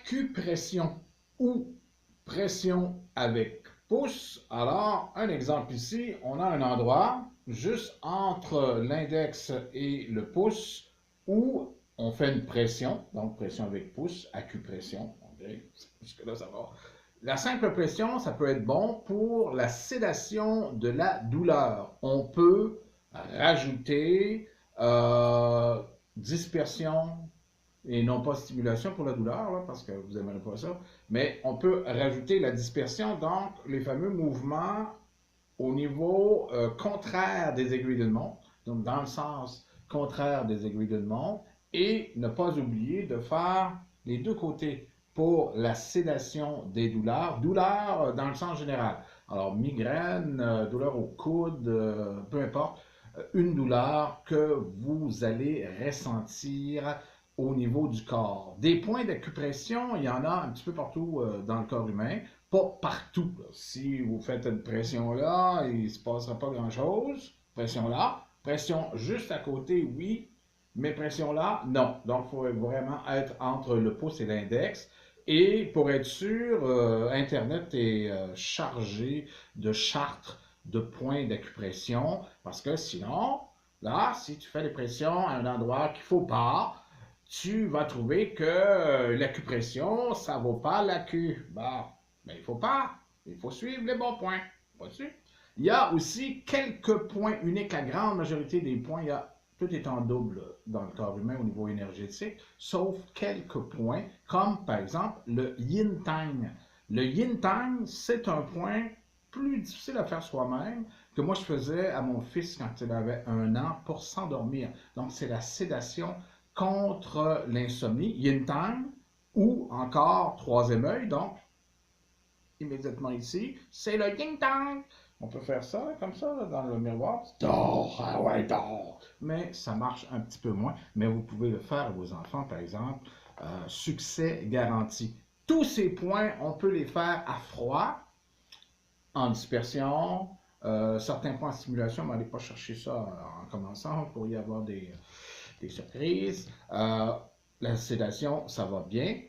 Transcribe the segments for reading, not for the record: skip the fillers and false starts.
acupression ou pression avec pouce. Alors, un exemple ici, on a un endroit juste entre l'index et le pouce où on fait une pression, donc pression avec pouce, acupression. Jusque-là, ça va. La simple pression, ça peut être bon pour la sédation de la douleur. On peut rajouter dispersion et non pas stimulation pour la douleur, là, parce que vous n'aimerez pas ça, mais on peut rajouter la dispersion, donc les fameux mouvements au niveau contraire des aiguilles d'une montre, donc dans le sens contraire des aiguilles d'une montre, et ne pas oublier de faire les deux côtés pour la sédation des douleurs, douleurs dans le sens général. Alors migraine, douleur au coude, peu importe, une douleur que vous allez ressentir au niveau du corps. Des points d'acupression, il y en a un petit peu partout dans le corps humain, pas partout. Là. Si vous faites une pression là, il ne se passera pas grand-chose. Pression là, pression juste à côté, oui, mais pression là, non. Donc, il faut vraiment être entre le pouce et l'index. Et pour être sûr, Internet est chargé de chartes de points d'acupression, parce que sinon, là, si tu fais des pressions à un endroit qu'il ne faut pas, tu vas trouver que l'acupression, ça ne vaut pas l'acu. Bon, mais il ne faut pas. Il faut suivre les bons points. Vois-tu? Il y a aussi quelques points uniques. La grande majorité des points, tout est en double dans le corps humain au niveau énergétique, sauf quelques points, comme par exemple le yin-tang. Le yin-tang, c'est un point plus difficile à faire soi-même que moi je faisais à mon fils quand il avait 1 an pour s'endormir. Donc c'est la sédation contre l'insomnie, yin-tang, ou encore troisième œil, donc immédiatement ici, c'est le yin-tang. On peut faire ça comme ça là, dans le miroir. Dors, ah ouais, dors. Mais ça marche un petit peu moins. Mais vous pouvez le faire à vos enfants, par exemple. Succès garanti. Tous ces points, on peut les faire à froid, en dispersion, certains points en stimulation, mais n'allez pas chercher ça en commençant, pour y avoir des surprises. La sédation, ça va bien.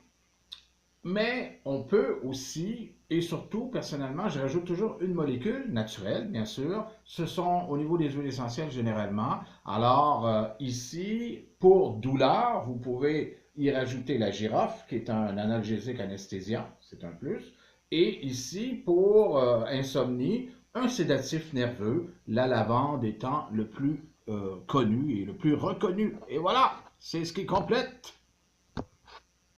Mais on peut aussi, et surtout, personnellement, je rajoute toujours une molécule naturelle, bien sûr. Ce sont au niveau des huiles essentielles généralement. Alors, ici, pour douleur, vous pouvez y rajouter la girofle, qui est un analgésique anesthésiant, c'est un plus. Et ici, pour insomnie, un sédatif nerveux, la lavande étant le plus connu et le plus reconnu. Et voilà, c'est ce qui complète